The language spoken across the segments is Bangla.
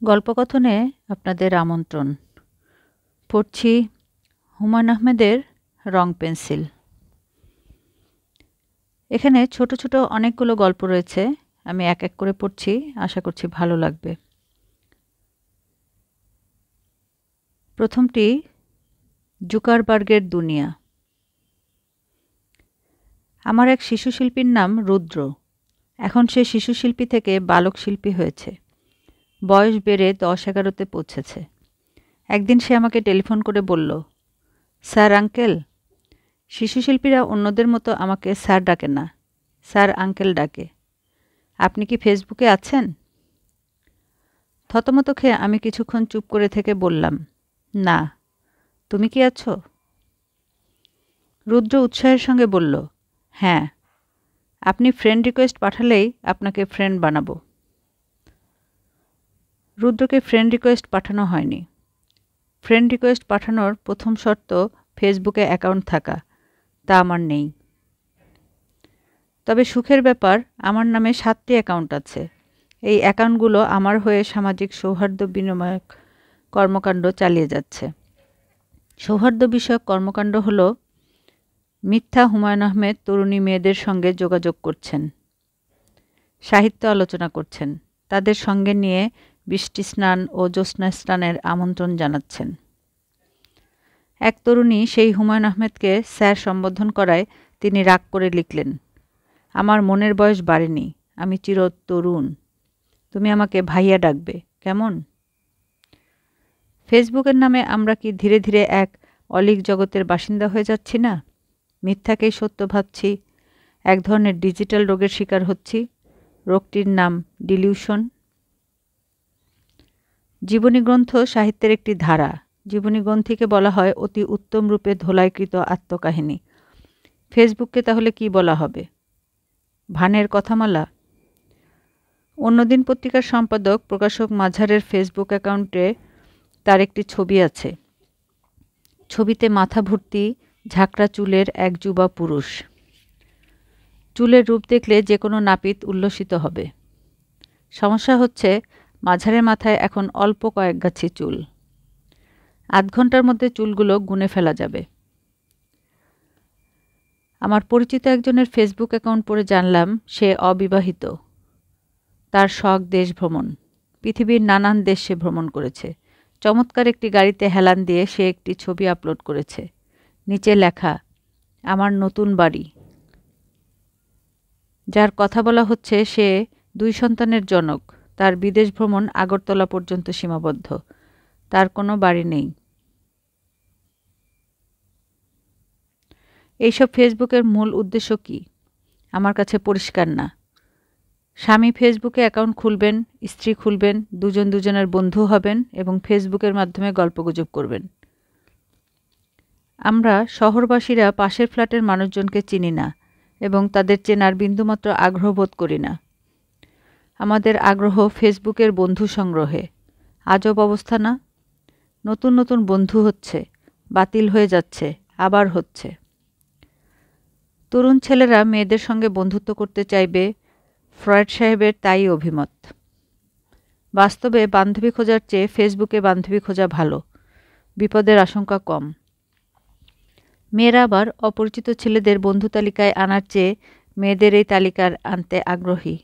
গল্পকথনে আপনাদের আমন্ত্রণ। পড়ছি হুমায়ূন আহমেদের রং পেন্সিল। এখানে ছোট ছোট অনেকগুলো গল্প রয়েছে। আমি এক এক করে পড়ছি, আশা করছি ভালো লাগবে। প্রথমটি জুকারবার্গের দুনিয়া। আমার এক শিশুশিল্পীর নাম রুদ্র। এখন সে শিশুশিল্পী থেকে বালক শিল্পী হয়েছে। বয়স বেড়ে 10-11তে পৌঁছেছে। একদিন সে আমাকে টেলিফোন করে বলল, স্যার আঙ্কেল। শিশুশিল্পীরা অন্যদের মতো আমাকে স্যার ডাকে না, স্যার আঙ্কেল ডাকে। আপনি কি ফেসবুকে আছেন? থতমত খেয়ে আমি কিছুক্ষণ চুপ করে থেকে বললাম, না। তুমি কি আছো? রুদ্র উৎসাহের সঙ্গে বলল, হ্যাঁ। আপনি ফ্রেন্ড রিকোয়েস্ট পাঠালেই আপনাকে ফ্রেন্ড বানাবো। রুদ্রকে ফ্রেন্ড রিকোয়েস্ট পাঠানো হয়নি। ফ্রেন্ড রিকোয়েস্ট পাঠানোর প্রথম শর্ত ফেসবুকে অ্যাকাউন্ট থাকা, তা আমার নেই। তবে সুখের ব্যাপার, আমার নামে 7টি অ্যাকাউন্ট আছে। এই অ্যাকাউন্টগুলো আমার হয়ে সামাজিক সৌহার্দ্য বিনিময়ক কর্মকাণ্ড চালিয়ে যাচ্ছে। সৌহার্দ্য বিষয়ক কর্মকাণ্ড হল মিথ্যা হুমায়ূন আহমেদ তরুণী মেয়েদের সঙ্গে যোগাযোগ করছেন, সাহিত্য আলোচনা করছেন, তাদের সঙ্গে নিয়ে বৃষ্টি স্নান ও জ্যোৎস্না স্নানের আমন্ত্রণ জানাচ্ছেন। এক তরুণী সেই হুমায়ূন আহমেদকে স্যার সম্বোধন করায় তিনি রাগ করে লিখলেন, আমার মনের বয়স বাড়েনি, আমি চির তরুণ, তুমি আমাকে ভাইয়া ডাকবে, কেমন? ফেসবুকের নামে আমরা কি ধীরে ধীরে এক অলীক জগতের বাসিন্দা হয়ে যাচ্ছি না? মিথ্যাকেই সত্য ভাবছি, এক ধরনের ডিজিটাল রোগের শিকার হচ্ছি। রোগটির নাম ডিলিউশন। জীবনী গ্রন্থ সাহিত্যের একটি ধারা। জীবনী গ্রন্থিকে বলা হয় অতি উত্তম রূপে ধোলাইকৃত আত্মকাহিনী। ফেসবুককে তাহলে কি বলা হবে? ভানের কথামালা? অন্যদিন পত্রিকার সম্পাদক প্রকাশক মাঝারের ফেসবুক অ্যাকাউন্টে তার একটি ছবি আছে। ছবিতে মাথা ভর্তি ঝাঁকড়া চুলের এক যুবা পুরুষ। চুলের রূপ দেখলে যে কোনো নাপিত উল্লসিত হবে। সমস্যা হচ্ছে, মাঝারের মাথায় এখন অল্প কয়েক গাছি চুল। আধ ঘন্টার মধ্যে চুলগুলো গুনে ফেলা যাবে। আমার পরিচিত একজনের ফেসবুক অ্যাকাউন্ট পড়ে জানলাম সে অবিবাহিত। তার শখ দেশ ভ্রমণ। পৃথিবীর নানান দেশ সে ভ্রমণ করেছে। চমৎকার একটি গাড়িতে হেলান দিয়ে সে একটি ছবি আপলোড করেছে। নিচে লেখা, আমার নতুন বাড়ি। যার কথা বলা হচ্ছে সে 2 সন্তানের জনক। তার বিদেশ ভ্রমণ আগরতলা পর্যন্ত সীমাবদ্ধ। তার কোনো বাড়ি নেই। এইসব ফেসবুকের মূল উদ্দেশ্য কি? আমার কাছে পরিষ্কার না। স্বামী ফেসবুকে অ্যাকাউন্ট খুলবেন, স্ত্রী খুলবেন, দুজন দুজনের বন্ধু হবেন এবং ফেসবুকের মাধ্যমে গল্পগুজব করবেন। আমরা শহরবাসীরা পাশের ফ্ল্যাটের মানুষজনকে চিনি না এবং তাদের চেনার বিন্দুমাত্র আগ্রহ বোধ করি না। আমাদের আগ্রহ ফেসবুকের বন্ধু সংগ্রহে। আজব অবস্থা না? নতুন নতুন বন্ধু হচ্ছে, বাতিল হয়ে যাচ্ছে, আবার হচ্ছে। তরুণ ছেলেরা মেয়েদের সঙ্গে বন্ধুত্ব করতে চাইবে, ফ্রয়েড সাহেবের তাই অভিমত। বাস্তবে বান্ধবী খোঁজার চেয়ে ফেসবুকে বান্ধবী খোঁজা ভালো, বিপদের আশঙ্কা কম। মেয়েরা আবার অপরিচিত ছেলেদের বন্ধু তালিকায় আনার চেয়ে মেয়েদের এই তালিকার আনতে আগ্রহী।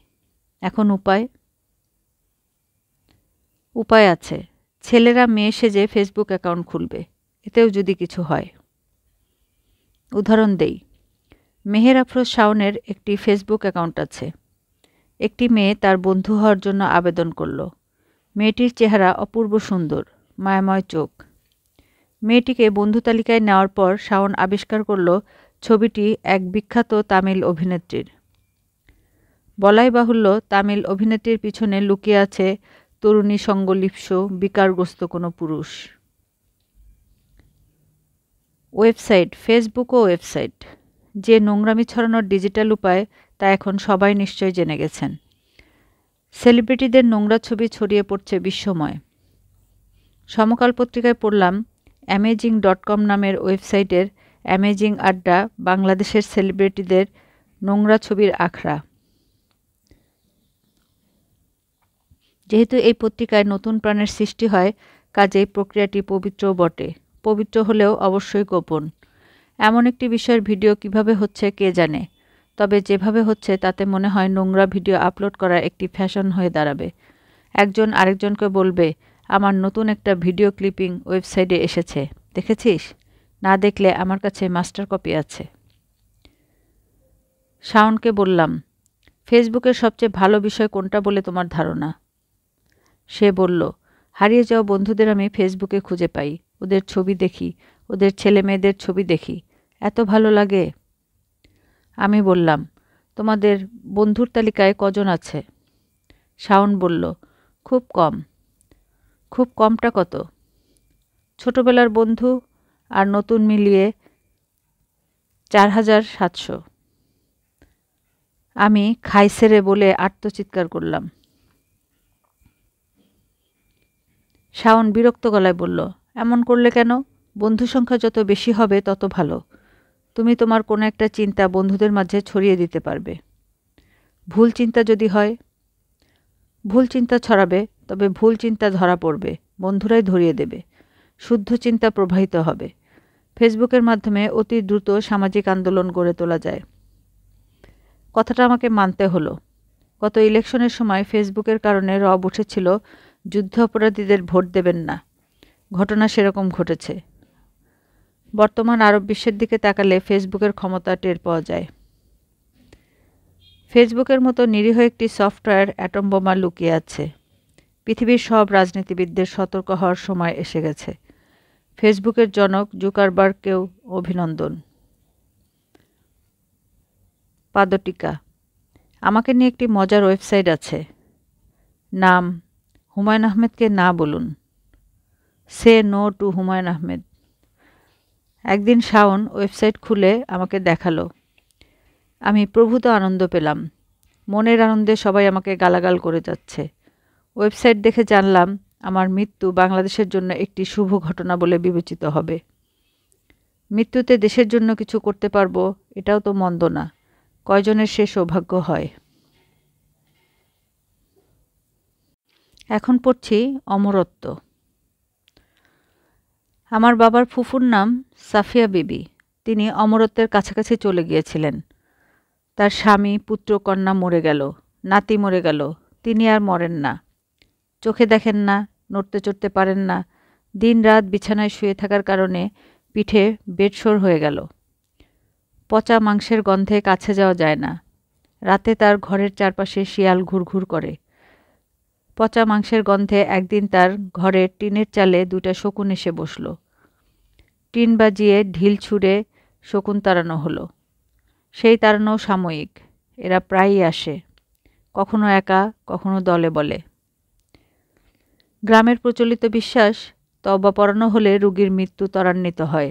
এখন উপায় আছে। ছেলেরা মেয়ে সেজে ফেসবুক অ্যাকাউন্ট খুলবে, এতেও যদি কিছু হয়। উদাহরণ দেই, মেহের আফরোজ শাওনের একটি ফেসবুক অ্যাকাউন্ট আছে। একটি মেয়ে তার বন্ধু হওয়ার জন্য আবেদন করল। মেয়েটির চেহারা অপূর্ব সুন্দর, মায়াময় চোখ। মেয়েটিকে বন্ধু তালিকায় নেওয়ার পর শাওন আবিষ্কার করল ছবিটি এক বিখ্যাত তামিল অভিনেত্রীর। বলাই বাহুল্য, তামিল অভিনেত্রীর পিছনে লুকিয়ে আছে তরুণী সঙ্গলিপ্স বিকারগ্রস্ত কোনো পুরুষ। ওয়েবসাইট, ফেসবুকও ওয়েবসাইট। যে নোংরামি ছড়ানোর ডিজিটাল উপায় তা এখন সবাই নিশ্চয় জেনে গেছেন। সেলিব্রিটিদের নোংরা ছবি ছড়িয়ে পড়ছে বিশ্বময়। সমকাল পত্রিকায় পড়লাম অ্যামেজিং.com নামের ওয়েবসাইটের অ্যামেজিং আড্ডা বাংলাদেশের সেলিব্রিটিদের নোংরা ছবির আখড়া। যেহেতু এই পত্রিকায় নতুন প্রাণের সৃষ্টি হয়, কাজেই প্রক্রিয়াটি পবিত্রও বটে। পবিত্র হলেও অবশ্যই গোপন। এমন একটি বিষয়ের ভিডিও কিভাবে হচ্ছে কে জানে, তবে যেভাবে হচ্ছে তাতে মনে হয় নোংরা ভিডিও আপলোড করা একটি ফ্যাশন হয়ে দাঁড়াবে। একজন আরেকজনকে বলবে, আমার নতুন একটা ভিডিও ক্লিপিং ওয়েবসাইটে এসেছে, দেখেছিস? না দেখলে আমার কাছে মাস্টার কপি আছে। শাওনকে বললাম, ফেসবুকের সবচেয়ে ভালো বিষয় কোনটা বলে তোমার ধারণা? সে বলল, হারিয়ে যাওয়া বন্ধুদের আমি ফেসবুকে খুঁজে পাই, ওদের ছবি দেখি, ওদের ছেলে মেয়েদের ছবি দেখি, এত ভালো লাগে। আমি বললাম, তোমাদের বন্ধুর তালিকায় কজন আছে? শাওন বলল, খুব কম। খুব কমটা কত? ছোটবেলার বন্ধু আর নতুন মিলিয়ে 4700। আমি খাইছেরে বলে আর্তচিৎকার করলাম। শাওন বিরক্ত গলায় বলল, এমন করলে কেন? বন্ধু সংখ্যা যত বেশি হবে তত ভালো। তুমি তোমার কোনো একটা চিন্তা বন্ধুদের মাঝে ছড়িয়ে দিতে পারবে। ভুল চিন্তা যদি হয়? ভুল চিন্তা ছড়াবে, তবে ভুল চিন্তা ধরা পড়বে, বন্ধুরাই ধরিয়ে দেবে। শুদ্ধ চিন্তা প্রবাহিত হবে। ফেসবুকের মাধ্যমে অতি দ্রুত সামাজিক আন্দোলন গড়ে তোলা যায়। কথাটা আমাকে মানতে হলো। গত ইলেকশনের সময় ফেসবুকের কারণে রব উঠেছিল, যুদ্ধ অপরাধীদের ভোট দেবেন না। ঘটনা সেরকম ঘটেছে। বর্তমান আরব বিশ্বের দিকে তাকালে ফেসবুকের ক্ষমতা টের পাওয়া যায়। ফেসবুকের মতো নিরীহ একটি সফটওয়্যার অ্যাটম বোমা লুকিয়ে আছে। পৃথিবীর সব রাজনীতিবিদদের সতর্ক হওয়ার সময় এসে গেছে। ফেসবুকের জনক জুকারবার্গকেও অভিনন্দন। পাদটিকা। আমাকে নিয়ে একটি মজার ওয়েবসাইট আছে। নাম, হুমায়ুন আহমেদকে না বলুন। Say no to Humayun Ahmed. একদিন শাওন ওয়েবসাইট খুলে আমাকে দেখালো। আমি প্রভূত আনন্দ পেলাম। মনের আনন্দে সবাই আমাকে গালাগাল করে যাচ্ছে। ওয়েবসাইট দেখে জানলাম আমার মৃত্যু বাংলাদেশের জন্য একটি শুভ ঘটনা বলে বিবেচিত হবে। মৃত্যুতে দেশের জন্য কিছু করতে পারবো, এটাও তো মন্দ না। কয়জনের সে সৌভাগ্য হয়। এখন পড়ছি অমরত্ব। আমার বাবার ফুফুর নাম সাফিয়া বিবি। তিনি অমরত্বের কাছাকাছি চলে গিয়েছিলেন। তার স্বামী, পুত্র, কন্যা মরে গেল, নাতি মরে গেল, তিনি আর মরেন না। চোখে দেখেন না, নড়তে চড়তে পারেন না, দিন রাত বিছানায় শুয়ে থাকার কারণে পিঠে বেডসোর হয়ে গেল। পচা মাংসের গন্ধে কাছে যাওয়া যায় না। রাতে তার ঘরের চারপাশে শিয়াল ঘুরঘুর করে। পচা মাংসের গন্ধে একদিন তার ঘরের টিনের চালে 2টা শকুন এসে বসল। টিন বাজিয়ে ঢিল ছুঁড়ে শকুন তাড়ানো হলো। সেই তাড়ানো সাময়িক, এরা প্রায়ই আসে, কখনো একা, কখনো দলে বলে। গ্রামের প্রচলিত বিশ্বাস, তওবা পড়ানো হলে রোগীর মৃত্যু ত্বরান্বিত হয়।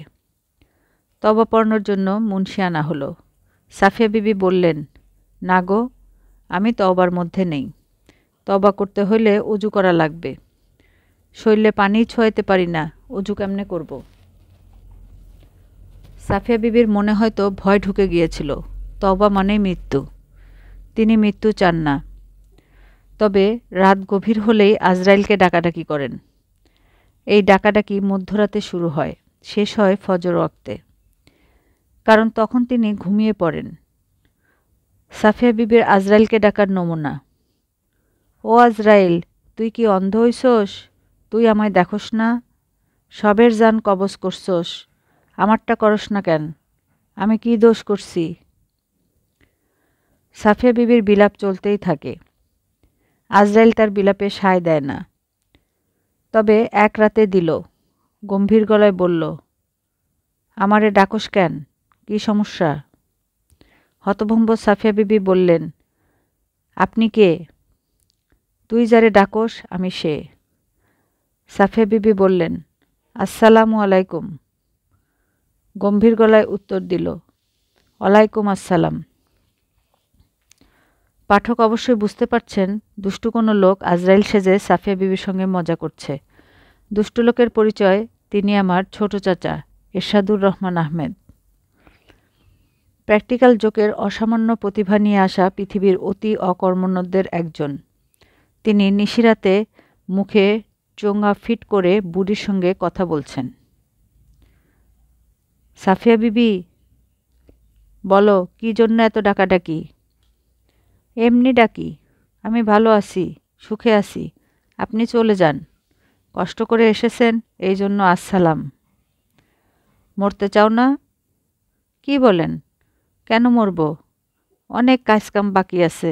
তওবা পড়ানোর জন্য মুন্সি আনা হলো। সাফিয়া বিবি বললেন, না গো, আমি তওবার মধ্যে নেই। তওবা করতে হলে অজু করা লাগবে। শরীরে পানি ছোঁয়াতে পারি না, অজু কেমনে করব? সাফিয়া বিবির মনে হয়তো ভয় ঢুকে গিয়েছিল। তওবা মানেই মৃত্যু। তিনি মৃত্যু চান না। তবে রাত গভীর হলেই আজরাইলকে ডাকাডাকি করেন। এই ডাকাডাকি মধ্যরাতে শুরু হয়, শেষ হয় ফজর ওয়াক্তে। কারণ তখন তিনি ঘুমিয়ে পড়েন। সাফিয়া বিবির আজরাইলকে ডাকার নমুনা। ও আজরাইল, তুই কি অন্ধ হইছস? তুই আমায় দেখোস না? সবের জান কবজ করছস, আমারটা করস না কেন? আমি কি দোষ করছি? সাফিয়া বিবির বিলাপ চলতেই থাকে। আজরাইল তার বিলাপে সায় দেয় না। তবে এক রাতে দিল। গম্ভীর গলায় বলল, আমারে ডাকস কেন? কি সমস্যা? হতভম্ব সাফিয়া বিবি বললেন, আপনি কে? তুই যারে ডাকস আমি সে। সাফিয়া বিবি বললেন, আসসালামু আলাইকুম। গম্ভীর গলায় উত্তর দিল, ওয়ালাইকুম আসসালাম। পাঠক অবশ্যই বুঝতে পারছেন, দুষ্টু কোনো লোক আজরাইল সেজে সাফিয়া বিবির সঙ্গে মজা করছে। দুষ্টু লোকের পরিচয়, তিনি আমার ছোট চাচা এরশাদুর রহমান আহমেদ। প্র্যাকটিক্যাল জোকের অসামান্য প্রতিভা নিয়ে আসা পৃথিবীর অতি অকর্মণ্যদের একজন। তিনি নিশিরাতে মুখে চোঙা ফিট করে বুড়ির সঙ্গে কথা বলছেন। সাফিয়া বিবি, বলো কি জন্য এত ডাকাডাকি? এমনি ডাকি, আমি ভালো আছি, সুখে আছি, আপনি চলে যান, কষ্ট করে এসেছেন এই জন্য আসসালাম। মরতে চাও না? কি বলেন? কেন মরব? অনেক কাজকাম বাকি আছে।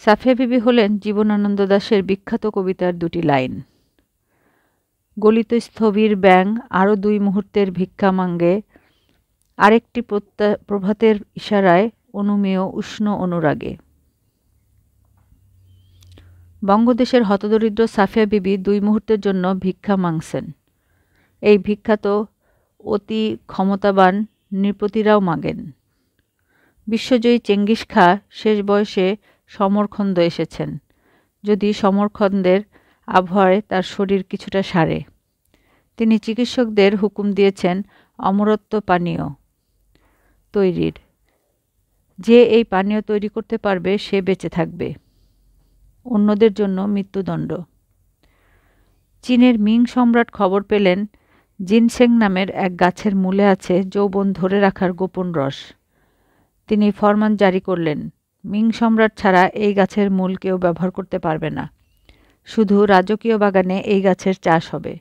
সাফিয়া বিবি হলেন জীবনানন্দ দাশের বিখ্যাত কবিতার দুটি লাইন। গলিত স্থবির ব্যাঙ আরও 2 মুহূর্তের ভিক্ষা মাঙ্গে, আরেকটি প্রভাতের ইশারায় অনুমেয় উষ্ণ অনুরাগে। বঙ্গদেশের হতদরিদ্র সাফিয়া বিবি 2 মুহূর্তের জন্য ভিক্ষা মাংছেন। এই ভিক্ষা তো অতি ক্ষমতাবান নৃপতিরাও মাগেন। বিশ্বজয়ী চেঙ্গিস খাঁ শেষ বয়সে সমরখন্দ এসেছেন, যদি সমরখন্দের আবহাওয়ায় তার শরীর কিছুটা সারে। তিনি চিকিৎসকদের হুকুম দিয়েছেন অমরত্ব পানীয় তৈরির। যে এই পানীয় তৈরি করতে পারবে সে বেঁচে থাকবে, অন্যদের জন্য মৃত্যুদণ্ড। চীনের মিং সম্রাট খবর পেলেন জিনসেং নামের এক গাছের মূলে আছে যৌবন ধরে রাখার গোপন রস। তিনি ফরমান জারি করলেন, মিং সম্রাট ছাড়া এই গাছের মূল কেউ ব্যবহার করতে পারবে না। শুধু রাজকীয় বাগানে এই গাছের চাষ হবে।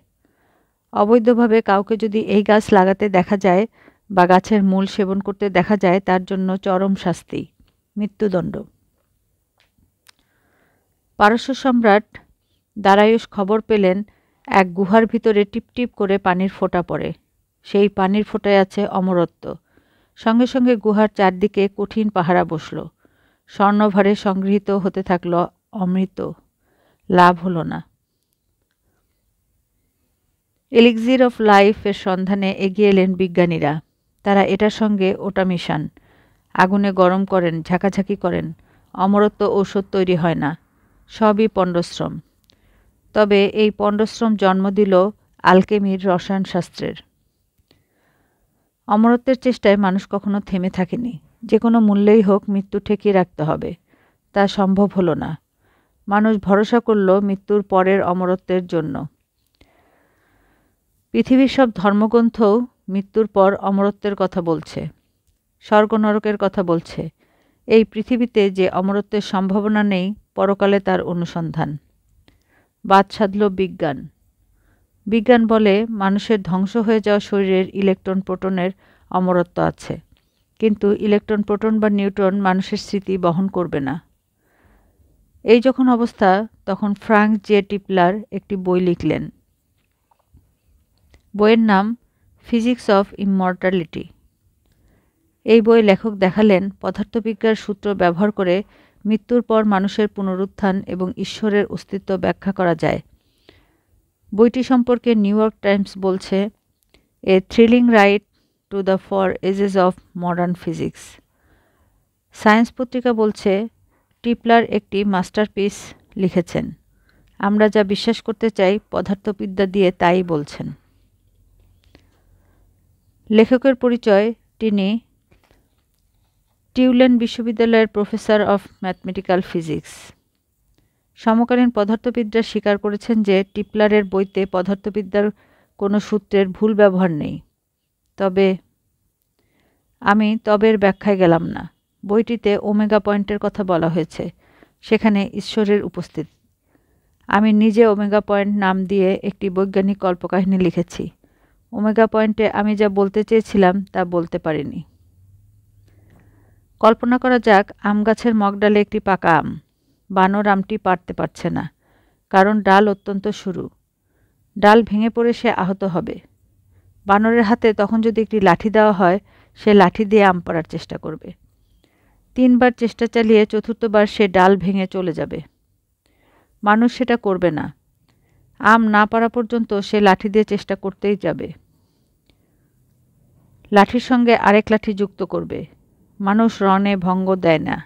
অবৈধভাবে কাউকে যদি এই গাছ লাগাতে দেখা যায় বা গাছের মূল সেবন করতে দেখা যায়, তার জন্য চরম শাস্তি, মৃত্যুদণ্ড। পারস্য সম্রাট দারায়ুস খবর পেলেন এক গুহার ভিতরে টিপটিপ করে পানির ফোঁটা পড়ে। সেই পানির ফোঁটায় আছে অমরত্ব। সঙ্গে সঙ্গে গুহার চারদিকে কঠিন পাহারা বসল। স্বর্ণভারে সংগৃহীত হতে থাকল অমৃত। লাভ হলো না। এলিক্সির অফ লাইফ এর সন্ধানে এগিয়ে এলেন বিজ্ঞানীরা। তারা এটার সঙ্গে ওটা মিশান, আগুনে গরম করেন, ঝাঁকাঝাঁকি করেন। অমরত্ব ঔষধ তৈরি হয় না, সবই পণ্ডশ্রম। তবে এই পণ্ডশ্রম জন্ম দিল আলকেমির রসায়নশাস্ত্রের। অমরত্বের চেষ্টায় মানুষ কখনো থেমে থাকেনি। যে কোনো মূল্যেই হোক মৃত্যু ঠেকিয়ে রাখতে হবে। তা সম্ভব হলো না। মানুষ ভরসা করল মৃত্যুর পরের অমরত্বের জন্য। পৃথিবীর সব ধর্মগ্রন্থও মৃত্যুর পর অমরত্বের কথা বলছে, স্বর্গ নরকের কথা বলছে। এই পৃথিবীতে যে অমরত্বের সম্ভাবনা নেই, পরকালে তার অনুসন্ধান। বাদ সাধল বিজ্ঞান। বিজ্ঞান বলে মানুষের ধ্বংস হয়ে যাওয়া শরীরের ইলেকট্রন প্রোটনের অমরত্ব আছে, কিন্তু ইলেকট্রন প্রোটন বা নিউট্রন মানুষের স্মৃতি বহন করবে না। এই যখন অবস্থা, তখন ফ্রাঙ্ক জে টিপলার একটি বই লিখলেন। বইয়ের নাম ফিজিক্স অফ ইমমর্টালিটি। এই বইয়ে লেখক দেখালেন পদার্থবিজ্ঞার সূত্র ব্যবহার করে মৃত্যুর পর মানুষের পুনরুত্থান এবং ঈশ্বরের অস্তিত্ব ব্যাখ্যা করা যায়। বইটি সম্পর্কে নিউ ইয়র্ক টাইমস বলছে, a thrilling ride to the 4 ages of modern physics. Science পত্রিকা বলছে, টিপলার একটি মাস্টারপিস লিখেছেন। আমরা যা বিশ্বাস করতে চাই পদার্থবিদ্যা দিয়ে তাই বলছেন। লেখকের পরিচয়, তিনি টিউলেন বিশ্ববিদ্যালয়ের প্রফেসর অফ ম্যাথমেটিক্যাল ফিজিক্স। সমকালীন পদার্থবিদরা স্বীকার করেছেন যে টিপলারের বইতে পদার্থবিদ্যার কোনো সূত্রের ভুল ব্যবহার নেই। তবে আমি তবের ব্যাখ্যায় গেলাম না। বইটিতে ওমেগা পয়েন্টের কথা বলা হয়েছে, সেখানে ঈশ্বরের উপস্থিতি। আমি নিজে ওমেগা পয়েন্ট নাম দিয়ে একটি বৈজ্ঞানিক কল্পকাহিনী লিখেছি। ওমেগা পয়েন্টে আমি যা বলতে চেয়েছিলাম তা বলতে পারিনি। কল্পনা করা যাক, আম গাছের মগডালে একটি পাকা আম। বানর আমটি পারতে পারছে না, কারণ ডাল অত্যন্ত সরু। ডাল ভেঙে পড়ে সে আহত হবে। বানরের হাতে তখন যদি একটি লাঠি দেওয়া হয়, সে লাঠি দিয়ে আম পাড়ার চেষ্টা করবে। 3 বার চেষ্টা চালিয়ে চতুর্থবার সে ডাল ভেঙে চলে যাবে। মানুষ সেটা করবে না। আম না পারা পর্যন্ত সে লাঠি দিয়ে চেষ্টা করতেই যাবে। লাঠির সঙ্গে আরেক লাঠি যুক্ত করবে। মানুষ রণে ভঙ্গ দেয় না।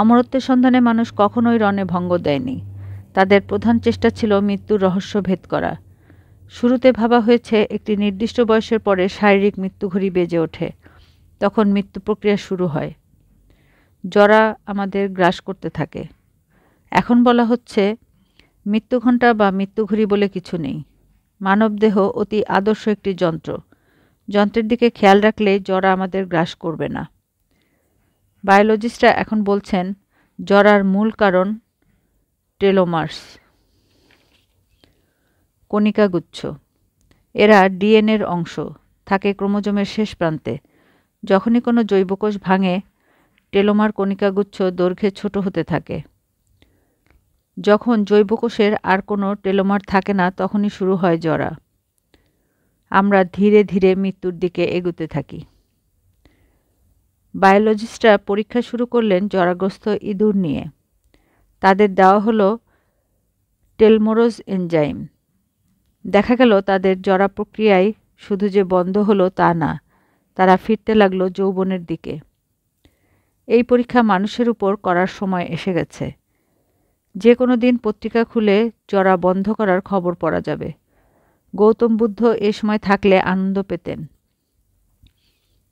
অমরত্বের সন্ধানে মানুষ কখনোই রণে ভঙ্গ দেয়নি। তাদের প্রধান চেষ্টা ছিল মৃত্যুর রহস্য ভেদ করা। শুরুতে ভাবা হয়েছে একটি নির্দিষ্ট বয়সের পরে শারীরিক মৃত্যুঘড়ি বেজে ওঠে, তখন মৃত্যু প্রক্রিয়া শুরু হয়। জরা আমাদের গ্রাস করতে থাকে। এখন বলা হচ্ছে মৃত্যুঘণ্টা বা মৃত্যুঘড়ি বলে কিছু নেই। মানবদেহ অতি আদর্শ একটি যন্ত্র। যন্ত্রের দিকে খেয়াল রাখলে জরা আমাদের গ্রাস করবে না। বায়োলজিস্টরা এখন বলছেন জরার মূল কারণ টেলোমার্স, কণিকাগুচ্ছ। এরা ডিএনএর অংশ, থাকে ক্রোমোজোমের শেষ প্রান্তে। যখনই কোনো জৈবকোষ ভাঙে, টেলোমার কণিকাগুচ্ছ দৈর্ঘ্যে ছোট হতে থাকে। যখন জৈবকোষের আর কোনো টেলোমার থাকে না, তখনই শুরু হয় জরা। আমরা ধীরে ধীরে মৃত্যুর দিকে এগুতে থাকি। বায়োলজিস্টরা পরীক্ষা শুরু করলেন জরাগ্রস্ত ইঁদুর নিয়ে। তাদের দেওয়া হলো টেলমোরোজ এনজাইম। দেখা গেল তাদের জরা প্রক্রিয়ায় শুধু যে বন্ধ হলো তা না, তারা ফিরতে লাগলো যৌবনের দিকে। এই পরীক্ষা মানুষের উপর করার সময় এসে গেছে। যে কোনো দিন পত্রিকা খুলে জরা বন্ধ করার খবর পড়া যাবে। গৌতম বুদ্ধ এ সময় থাকলে আনন্দ পেতেন।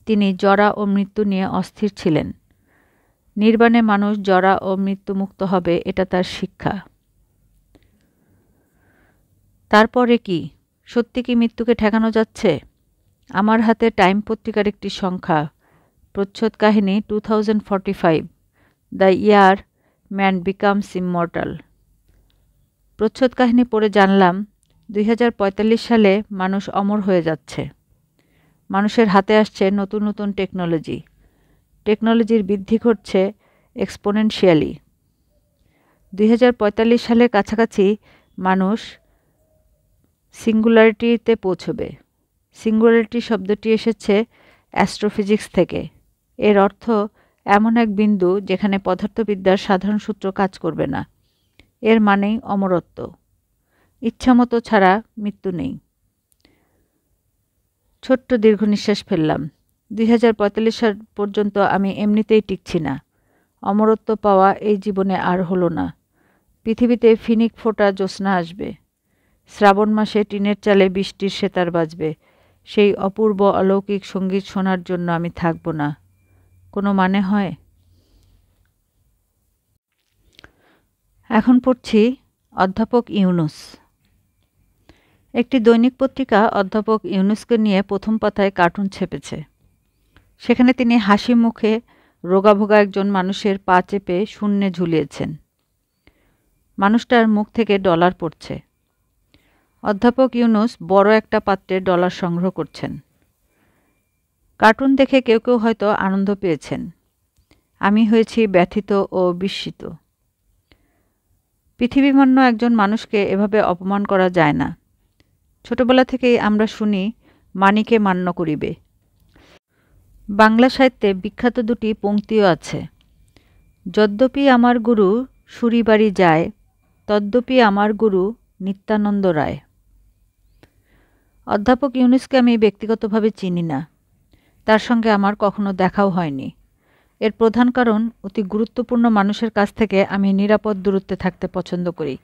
তিনি জরা ও মৃত্যু নিয়ে অস্থির ছিলেন। নির্বাণে মানুষ জরা ও মৃত্যুমুক্ত হবে, এটা তার শিক্ষা। তারপরে কি? সত্যি কি মৃত্যুকে ঠেকানো যাচ্ছে? আমার হাতে টাইম পত্রিকার একটি সংখ্যা, প্রচ্ছদ কাহিনী 2045, the year man becomes immortal. প্রচ্ছদ কাহিনী পড়ে জানলাম 2045 সালে মানুষ অমর হয়ে যাচ্ছে। মানুষের হাতে আসছে নতুন নতুন টেকনোলজি। টেকনোলজির বৃদ্ধি ঘটছে এক্সপোনেনশিয়ালি। 2045 সালের কাছাকাছি মানুষ সিঙ্গুলারিটিতে পৌঁছবে। সিঙ্গুলারিটি শব্দটি এসেছে অ্যাস্ট্রোফিজিক্স থেকে। এর অর্থ এমন এক বিন্দু যেখানে পদার্থবিদ্যার সাধারণ সূত্র কাজ করবে না। এর মানেই অমরত্ব। ইচ্ছামতো ছাড়া মৃত্যু নেই। ছোট্ট দীর্ঘ নিঃশ্বাস ফেললাম। 2045 সাল পর্যন্ত আমি এমনিতেই টিকছি না। অমরত্ব পাওয়া এই জীবনে আর হলো না। পৃথিবীতে ফিনিক ফোটা জ্যোৎস্না আসবে। শ্রাবণ মাসে টিনের চালে বৃষ্টির সেতার বাজবে। সেই অপূর্ব অলৌকিক সঙ্গীত শোনার জন্য আমি থাকব না। কোনো মানে হয়? এখন পড়ছি অধ্যাপক ইউনুস। একটি দৈনিক পত্রিকা অধ্যাপক ইউনুসকে নিয়ে প্রথম পাতায় কার্টুন ছেপেছে। সেখানে তিনি হাসি মুখে রোগাভোগা একজন মানুষের পা চেপে শূন্যে ঝুলিয়েছেন। মানুষটার মুখ থেকে ডলার পড়ছে। অধ্যাপক ইউনুস বড় একটা পাত্রে ডলার সংগ্রহ করছেন। কার্টুন দেখে কেউ কেউ হয়তো আনন্দ পেয়েছেন। আমি হয়েছি ব্যথিত ও বিস্মিত। পৃথিবীমান্য একজন মানুষকে এভাবে অপমান করা যায় না। ছোটবেলা থেকেই আমরা শুনি মানিকে মান্য করিবে। বাংলা সাহিত্যে বিখ্যাত দুটি পংক্তিও আছে। যদ্যপি আমার গুরু সুরিবাড়ি যায়, তদ্যপি আমার গুরু নিত্যানন্দ রায়। অধ্যাপক ইউনুসকে আমি ব্যক্তিগতভাবে চিনি না। তার সঙ্গে আমার কখনো দেখাও হয়নি। এর প্রধান কারণ, অতি গুরুত্বপূর্ণ মানুষের কাছ থেকে আমি নিরাপদ দূরত্বে থাকতে পছন্দ করি।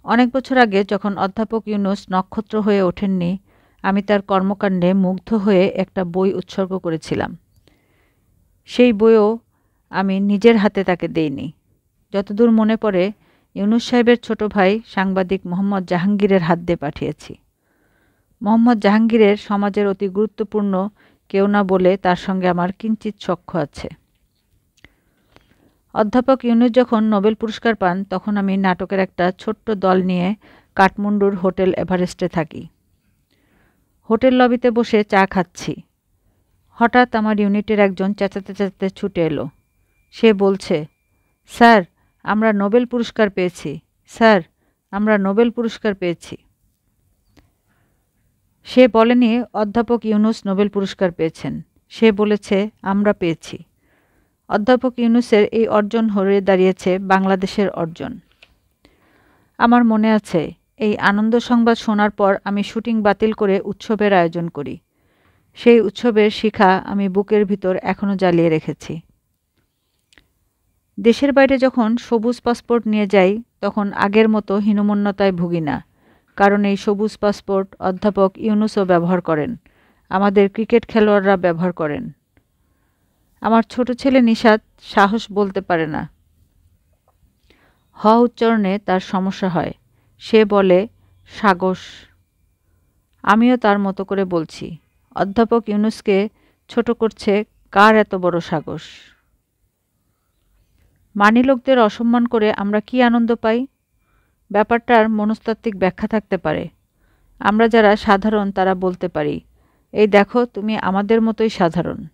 অনেক বছর আগে যখন অধ্যাপক ইউনুস নক্ষত্র হয়ে ওঠেননি, আমি তার কর্মকাণ্ডে মুগ্ধ হয়ে একটা বই উৎসর্গ করেছিলাম। সেই বইও আমি নিজের হাতে তাকে দেইনি। যতদূর মনে পড়ে, ইউনুস সাহেবের ছোট ভাই সাংবাদিক মোহাম্মদ জাহাঙ্গীরের হাত দিয়ে পাঠিয়েছি। মোহাম্মদ জাহাঙ্গীরের সমাজের অতি গুরুত্বপূর্ণ কেউ না বলে তার সঙ্গে আমার কিঞ্চিৎ সখ্য আছে। অধ্যাপক ইউনুস যখন নোবেল পুরস্কার পান, তখন আমি নাটকের একটা ছোট্ট দল নিয়ে কাঠমান্ডুর হোটেল এভারেস্টে থাকি। হোটেল লবিতে বসে চা খাচ্ছি। হঠাৎ আমার ইউনিটের একজন চেঁচাতে চেঁচাতে ছুটে এলো। সে বলছে, স্যার, আমরা নোবেল পুরস্কার পেয়েছি। স্যার, আমরা নোবেল পুরস্কার পেয়েছি। সে বলেনি অধ্যাপক ইউনুস নোবেল পুরস্কার পেয়েছেন। সে বলেছে আমরা পেয়েছি। অধ্যাপক ইউনুসের এই অর্জন হয়ে দাঁড়িয়েছে বাংলাদেশের অর্জন। আমার মনে আছে, এই আনন্দ সংবাদ শোনার পর আমি শুটিং বাতিল করে উৎসবের আয়োজন করি। সেই উৎসবের শিখা আমি বুকের ভিতর এখনো জ্বালিয়ে রেখেছি। দেশের বাইরে যখন সবুজ পাসপোর্ট নিয়ে যাই, তখন আগের মতো হীনমন্যতায় ভুগি না। কারণ এই সবুজ পাসপোর্ট অধ্যাপক ইউনুসও ব্যবহার করেন, আমাদের ক্রিকেট খেলোয়াড়রা ব্যবহার করেন। আমার ছোট ছেলে নিশাত সাহস বলতে পারে না। হ উচ্চারণে তার সমস্যা হয়। সে বলে সাগস। আমিও তার মতো করে বলছি। অধ্যাপক ইউনুসকে ছোট করছে কার এত বড় সাগস। মানি লোকদের অসম্মান করে আমরা কি আনন্দ পাই? ব্যাপারটার মনস্তাত্ত্বিক ব্যাখ্যা থাকতে পারে। আমরা যারা সাধারণ তারা বলতে পারি, এই দেখো তুমি আমাদের মতোই সাধারণ।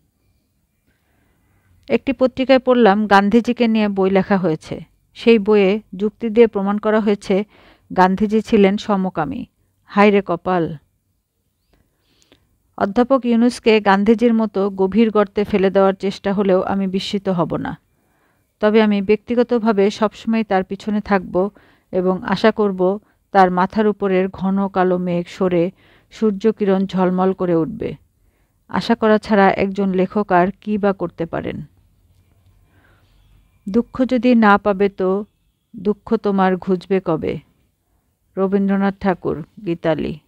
একটি পত্রিকায় পড়লাম গান্ধীজিকে নিয়ে বই লেখা হয়েছে। সেই বইয়ে যুক্তি দিয়ে প্রমাণ করা হয়েছে গান্ধীজি ছিলেন সমকামী। হায় রে কপাল! অধ্যাপক ইউনুসকে গান্ধীজির মতো গভীর গর্তে ফেলে দেওয়ার চেষ্টা হলেও আমি বিস্মিত হব না। তবে আমি ব্যক্তিগতভাবে সবসময় তার পিছনে থাকব এবং আশা করব তার মাথার উপরের ঘন কালো মেঘ সরে সূর্যকিরণ ঝলমল করে উঠবে। আশা করা ছাড়া একজন লেখক আর কী বা করতে পারেন? দুঃখ যদি না পাবে তো দুঃখ তোমার ঘুচবে কবে? রবীন্দ্রনাথ ঠাকুর, গীতালি।